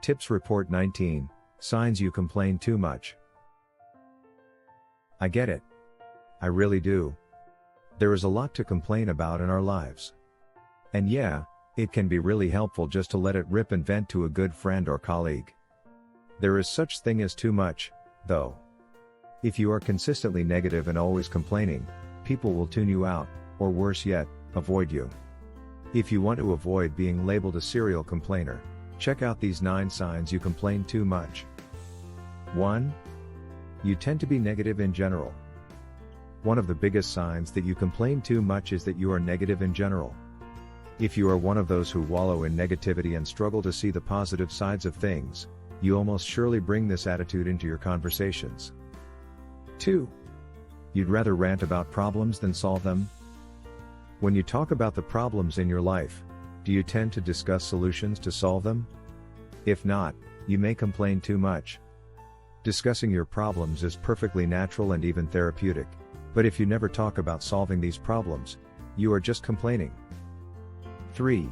Tips Report 19, Signs You Complain Too Much. I get it. I really do. There is a lot to complain about in our lives. And yeah, it can be really helpful just to let it rip and vent to a good friend or colleague. There is such thing as too much, though. If you are consistently negative and always complaining, people will tune you out, or worse yet, avoid you. If you want to avoid being labeled a serial complainer, check out these 9 signs you complain too much. 1. You tend to be negative in general. One of the biggest signs that you complain too much is that you are negative in general. If you are one of those who wallow in negativity and struggle to see the positive sides of things, you almost surely bring this attitude into your conversations. 2. You'd rather rant about problems than solve them. When you talk about the problems in your life, do you tend to discuss solutions to solve them? If not, you may complain too much. Discussing your problems is perfectly natural and even therapeutic, but if you never talk about solving these problems, you are just complaining. 3.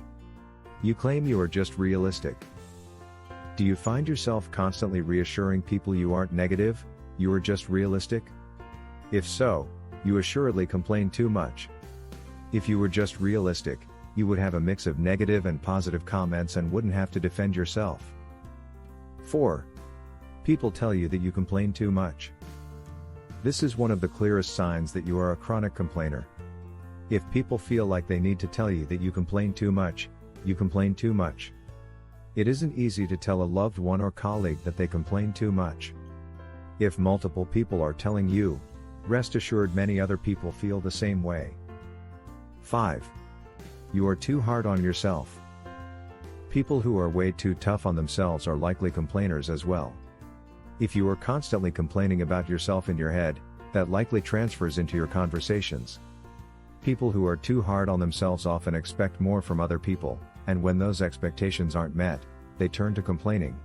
You claim you are just realistic. Do you find yourself constantly reassuring people you aren't negative, you are just realistic? If so, you assuredly complain too much. If you were just realistic, you would have a mix of negative and positive comments and wouldn't have to defend yourself. 4. People tell you that you complain too much. This is one of the clearest signs that you are a chronic complainer. If people feel like they need to tell you that you complain too much, you complain too much. It isn't easy to tell a loved one or colleague that they complain too much. If multiple people are telling you, rest assured many other people feel the same way. 5. You are too hard on yourself. People who are way too tough on themselves are likely complainers as well. If you are constantly complaining about yourself in your head, that likely transfers into your conversations. People who are too hard on themselves often expect more from other people, and when those expectations aren't met, they turn to complaining.